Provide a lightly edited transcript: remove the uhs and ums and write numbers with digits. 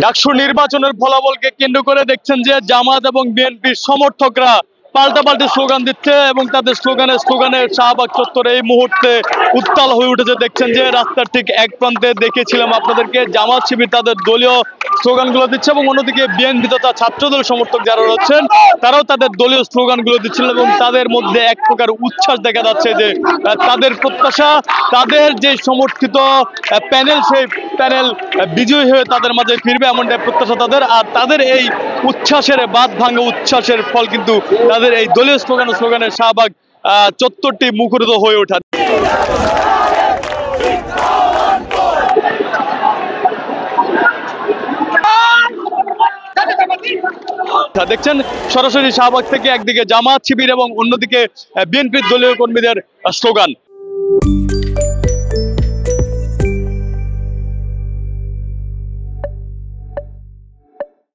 ডাকসু নির্বাচনের ফলাফলকে কেন্দ্র করে দেখছেন যে জামাত এবং বিএনপির সমর্থকরা পাল্টাপাল্টি স্লোগান দিচ্ছে এবং তাদের স্লোগানে শাহবাগ চত্বরে এই মুহূর্তে উত্তাল হয়ে উঠেছে। দেখছেন যে রাস্তার ঠিক এক প্রান্তে দেখেছিলাম আপনাদেরকে জামাত শিবির তাদের দলীয় স্লোগানগুলো দিচ্ছে এবং অন্যদিকে বিএনপি তথা ছাত্রদল সমর্থক যারা রয়েছেন তারাও তাদের দলীয় স্লোগানগুলো দিচ্ছিলেন এবং তাদের মধ্যে এক প্রকার উচ্ছ্বাস দেখা যাচ্ছে যে তাদের প্রত্যাশা তাদের যে সমর্থিত প্যানেল সেই প্যানেল বিজয়ী হয়ে তাদের মাঝে ফিরবে এমনটাই প্রত্যাশা তাদের। আর তাদের এই উচ্ছ্বাসের বাঁধ ভাঙা উচ্ছ্বাসের ফল কিন্তু তাদের এই দলীয় স্লোগানে শাহবাগ চত্বরটি মুখরিত হয়ে ওঠা। দেখছেন সরাসরি শাহবাগ থেকে একদিকে জামাত শিবির এবং অন্যদিকে বিএনপির দলীয় কর্মীদের স্লোগান।